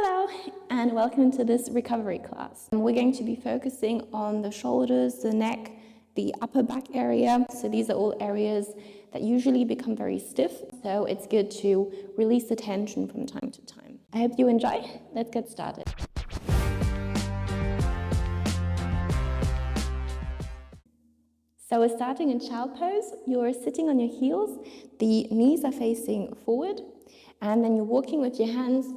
Hello and welcome to this recovery class. We're going to be focusing on the shoulders, the neck, the upper back area. So these are all areas that usually become very stiff. So it's good to release the tension from time to time. I hope you enjoy. Let's get started. So we're starting in child pose. You're sitting on your heels. The knees are facing forward. And then you're walking with your hands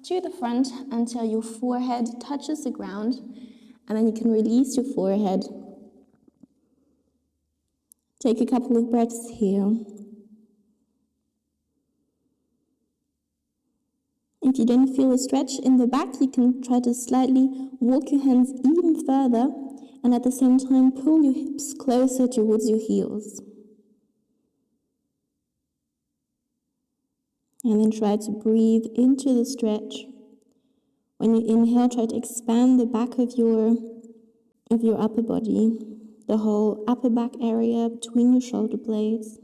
to the front until your forehead touches the ground, and then you can release your forehead. Take a couple of breaths here. If you don't feel a stretch in the back, you can try to slightly walk your hands even further, and at the same time pull your hips closer towards your heels. And then try to breathe into the stretch. When you inhale, try to expand the back of your upper body, the whole upper back area between your shoulder blades.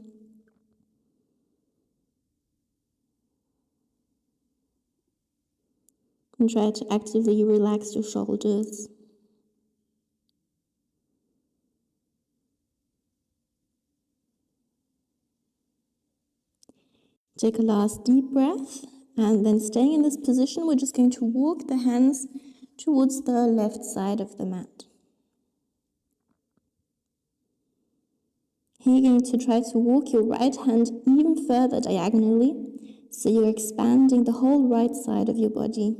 And try to actively relax your shoulders. Take a last deep breath, and then staying in this position, we're just going to walk the hands towards the left side of the mat. Here you're going to try to walk your right hand even further diagonally, so you're expanding the whole right side of your body.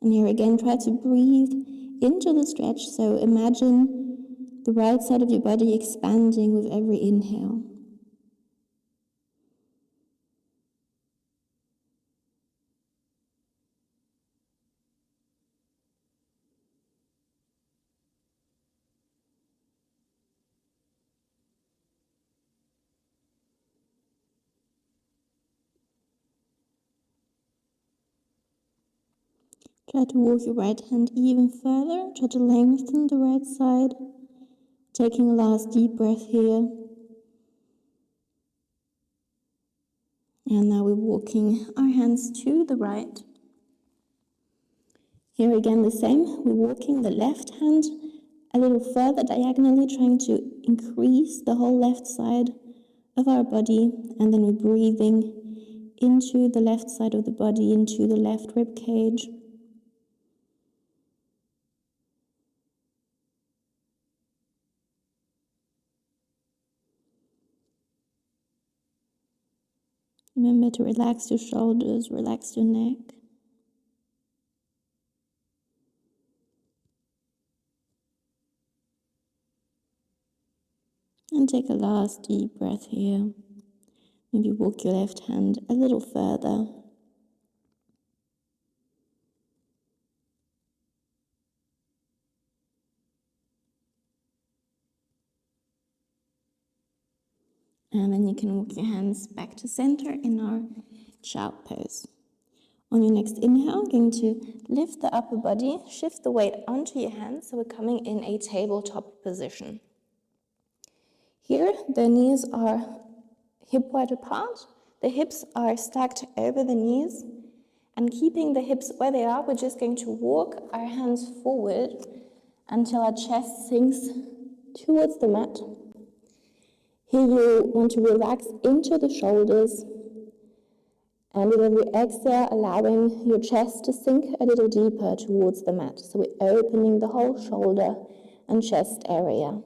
And here again, try to breathe into the stretch, so imagine the right side of your body expanding with every inhale. Try to walk your right hand even further. Try to lengthen the right side. Taking a last deep breath here. And now we're walking our hands to the right. Here again the same. We're walking the left hand a little further diagonally, trying to increase the whole left side of our body. And then we're breathing into the left side of the body, into the left rib cage. Remember to relax your shoulders, relax your neck. And take a last deep breath here. Maybe walk your left hand a little further. And then you can walk your hands back to center in our child pose. On your next inhale, going to lift the upper body, shift the weight onto your hands, so we're coming in a tabletop position. Here, the knees are hip-wide apart, the hips are stacked over the knees, and keeping the hips where they are, we're just going to walk our hands forward until our chest sinks towards the mat. Here you want to relax into the shoulders, and with every exhale, allowing your chest to sink a little deeper towards the mat. So we're opening the whole shoulder and chest area.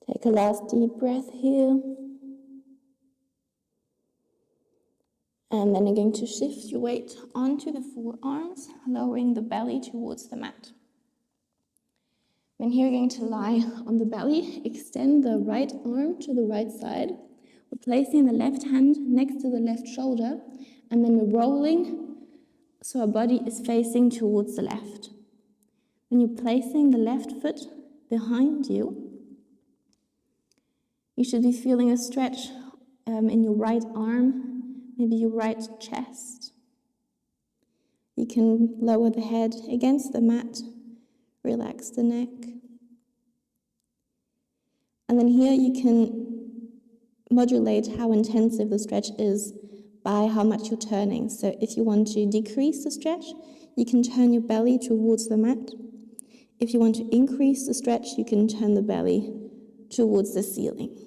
Take a last deep breath here. And then you're going to shift your weight onto the forearms, lowering the belly towards the mat. Then here you're going to lie on the belly, extend the right arm to the right side. We're placing the left hand next to the left shoulder, and then we're rolling, so our body is facing towards the left. Then you're placing the left foot behind you. You should be feeling a stretch in your right arm, maybe your right chest. You can lower the head against the mat, relax the neck. And then here you can modulate how intensive the stretch is by how much you're turning. So if you want to decrease the stretch, you can turn your belly towards the mat. If you want to increase the stretch, you can turn the belly towards the ceiling.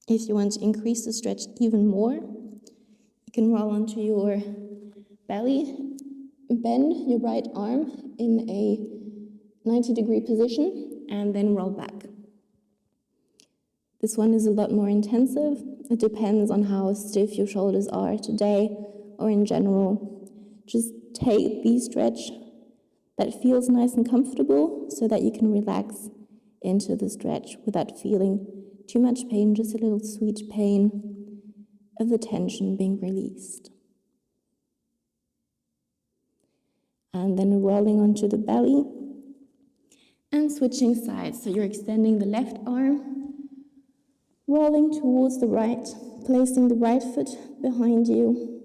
If you want to increase the stretch even more, you can roll onto your belly, bend your right arm in a 90-degree position, and then roll back. This one is a lot more intensive. It depends on how stiff your shoulders are today or in general. Just take the stretch that feels nice and comfortable so that you can relax into the stretch without feeling too much pain, just a little sweet pain of the tension being released. And then rolling onto the belly and switching sides. So you're extending the left arm, rolling towards the right, placing the right foot behind you.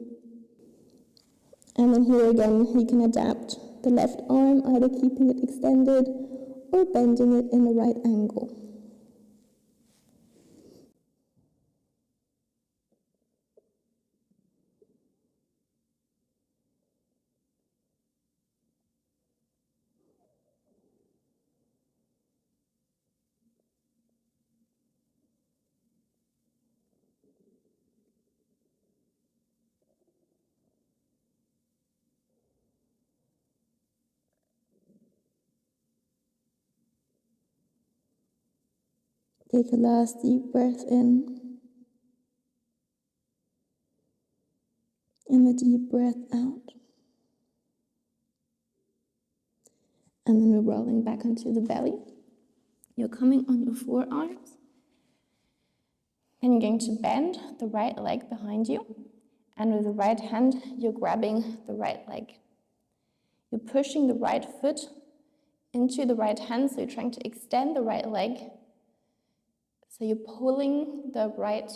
And then here again, you can adapt the left arm, either keeping it extended or bending it in the right angle. Take a last deep breath in, and a deep breath out. And then we're rolling back onto the belly. You're coming on your forearms. Then you're going to bend the right leg behind you. And with the right hand, you're grabbing the right leg. You're pushing the right foot into the right hand, so you're trying to extend the right leg. So you're pulling the right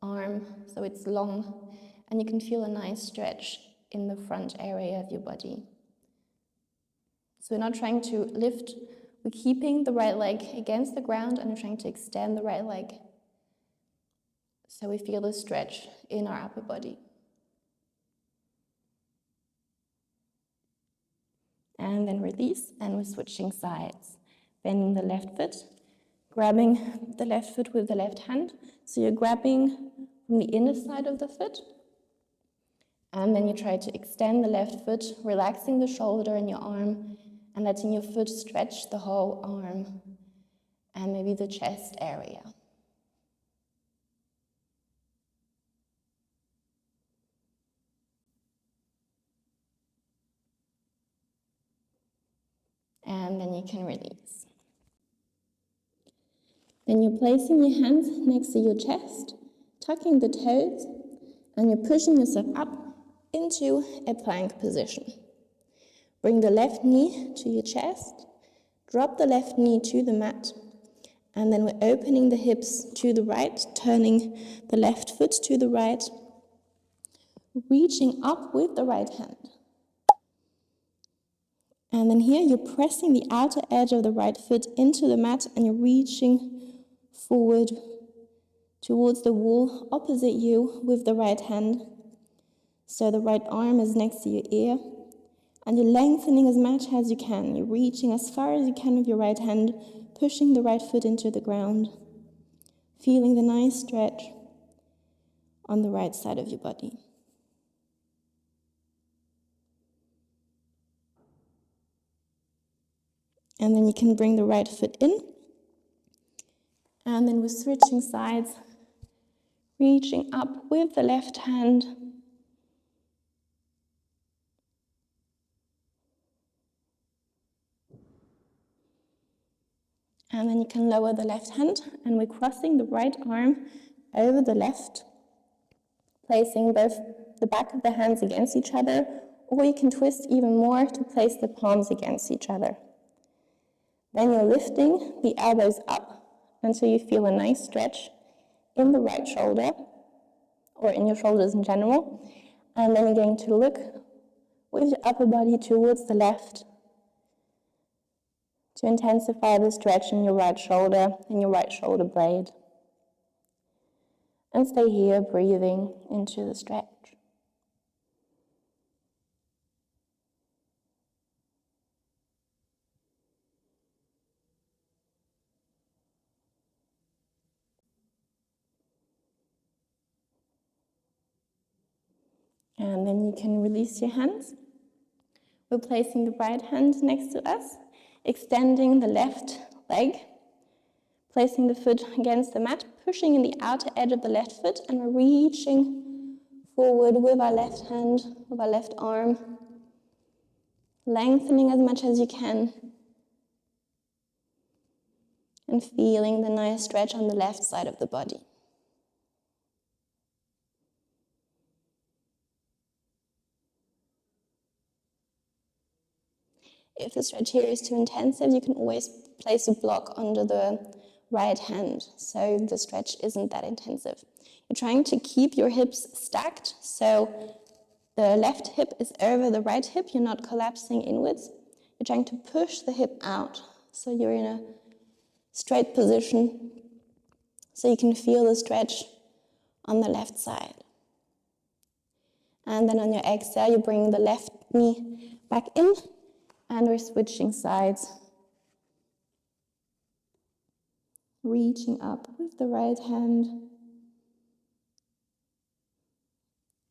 arm so it's long, and you can feel a nice stretch in the front area of your body. So we're not trying to lift, we're keeping the right leg against the ground and we're trying to extend the right leg. So we feel a stretch in our upper body. And then release, and we're switching sides. Bending the left foot, grabbing the left foot with the left hand. So you're grabbing from the inner side of the foot. And then you try to extend the left foot, relaxing the shoulder and your arm, and letting your foot stretch the whole arm and maybe the chest area. And then you can release. Then you're placing your hands next to your chest, tucking the toes, and you're pushing yourself up into a plank position. Bring the left knee to your chest, drop the left knee to the mat, and then we're opening the hips to the right, turning the left foot to the right, reaching up with the right hand. And then here you're pressing the outer edge of the right foot into the mat and you're reaching forward towards the wall opposite you with the right hand. So the right arm is next to your ear and you're lengthening as much as you can. You're reaching as far as you can with your right hand, pushing the right foot into the ground, feeling the nice stretch on the right side of your body. And then you can bring the right foot in. And then we're switching sides, reaching up with the left hand. And then you can lower the left hand, and we're crossing the right arm over the left, placing both the back of the hands against each other, or you can twist even more to place the palms against each other. Then you're lifting the elbows up until you feel a nice stretch in the right shoulder, or in your shoulders in general. And then you're going to look with your upper body towards the left to intensify the stretch in your right shoulder and your right shoulder blade. And stay here, breathing into the stretch. And then you can release your hands. We're placing the right hand next to us, extending the left leg, placing the foot against the mat, pushing in the outer edge of the left foot, and we're reaching forward with our left hand, with our left arm, lengthening as much as you can, and feeling the nice stretch on the left side of the body. If the stretch here is too intensive, you can always place a block under the right hand, so the stretch isn't that intensive. You're trying to keep your hips stacked, so the left hip is over the right hip. You're not collapsing inwards. You're trying to push the hip out, so you're in a straight position, so you can feel the stretch on the left side. And then on your exhale, you bring the left knee back in, and we're switching sides. Reaching up with the right hand.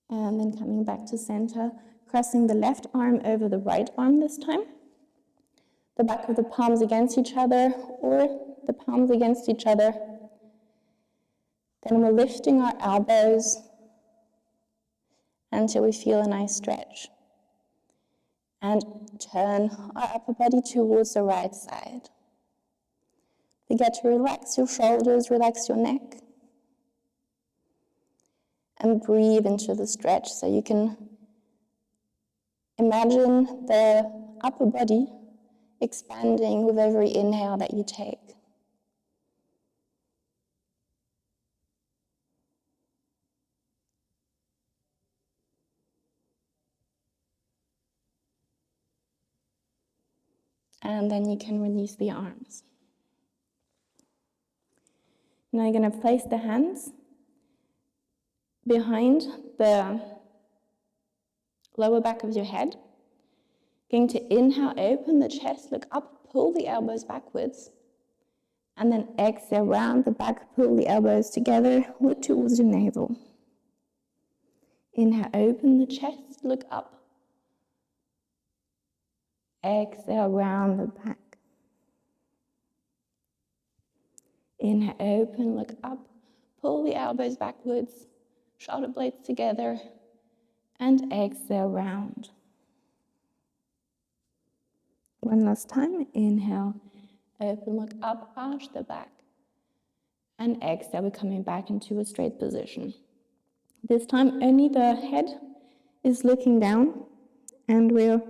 And then coming back to center, crossing the left arm over the right arm this time. The back of the palms against each other, or the palms against each other. Then we're lifting our elbows until we feel a nice stretch. And turn our upper body towards the right side. Forget to relax your shoulders, relax your neck. And breathe into the stretch, so you can imagine the upper body expanding with every inhale that you take. And then you can release the arms. Now you're going to place the hands behind the lower back of your head. Going to inhale, open the chest, look up, pull the elbows backwards. And then exhale, round the back, pull the elbows together, look towards your navel. Inhale, open the chest, look up. Exhale, round the back. Inhale, open, look up, pull the elbows backwards, shoulder blades together, and exhale, round. One last time, inhale, open, look up, arch the back, and exhale, we're coming back into a straight position. This time, only the head is looking down, and we're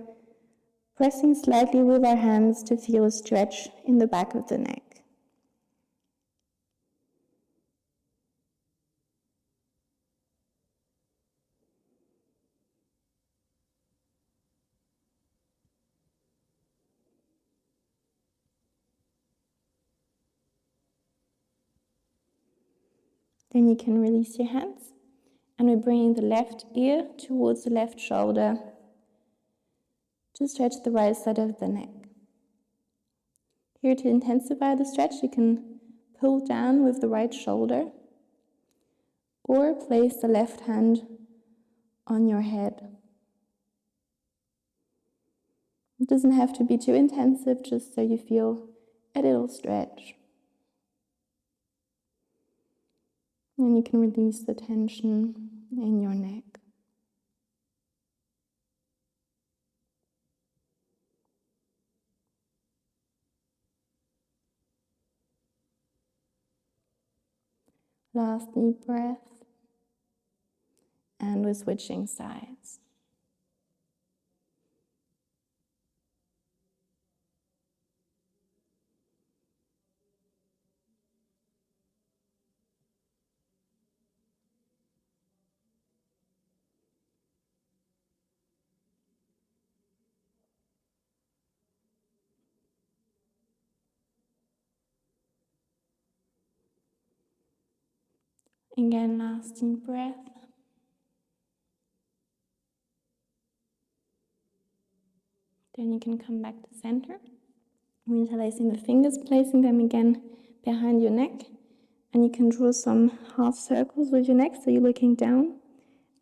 pressing slightly with our hands to feel a stretch in the back of the neck. Then you can release your hands, and we're bringing the left ear towards the left shoulder to stretch the right side of the neck. Here to intensify the stretch, you can pull down with the right shoulder or place the left hand on your head. It doesn't have to be too intensive, just so you feel a little stretch. And you can release the tension in your neck. Last deep breath. And we're switching sides. Again, last deep breath. Then you can come back to center. We're interlacing the fingers, placing them again behind your neck. And you can draw some half circles with your neck, so you're looking down.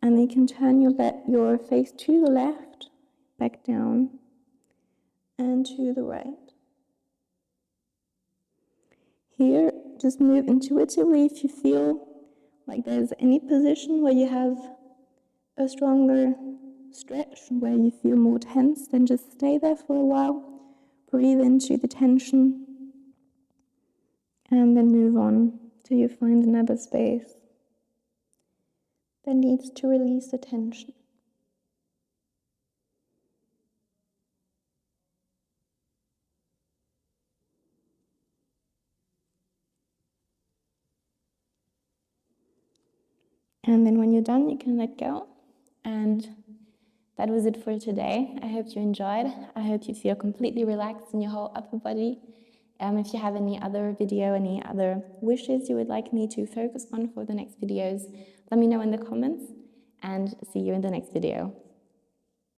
And then you can turn your face to the left, back down, and to the right. Here, just move intuitively if you feel like there's any position where you have a stronger stretch, where you feel more tense, then just stay there for a while. Breathe into the tension, and then move on till you find another space that needs to release the tension. And then when you're done, you can let go. And that was it for today. I hope you enjoyed. I hope you feel completely relaxed in your whole upper body. If you have any other video, any other wishes you would like me to focus on for the next videos, let me know in the comments, and see you in the next video.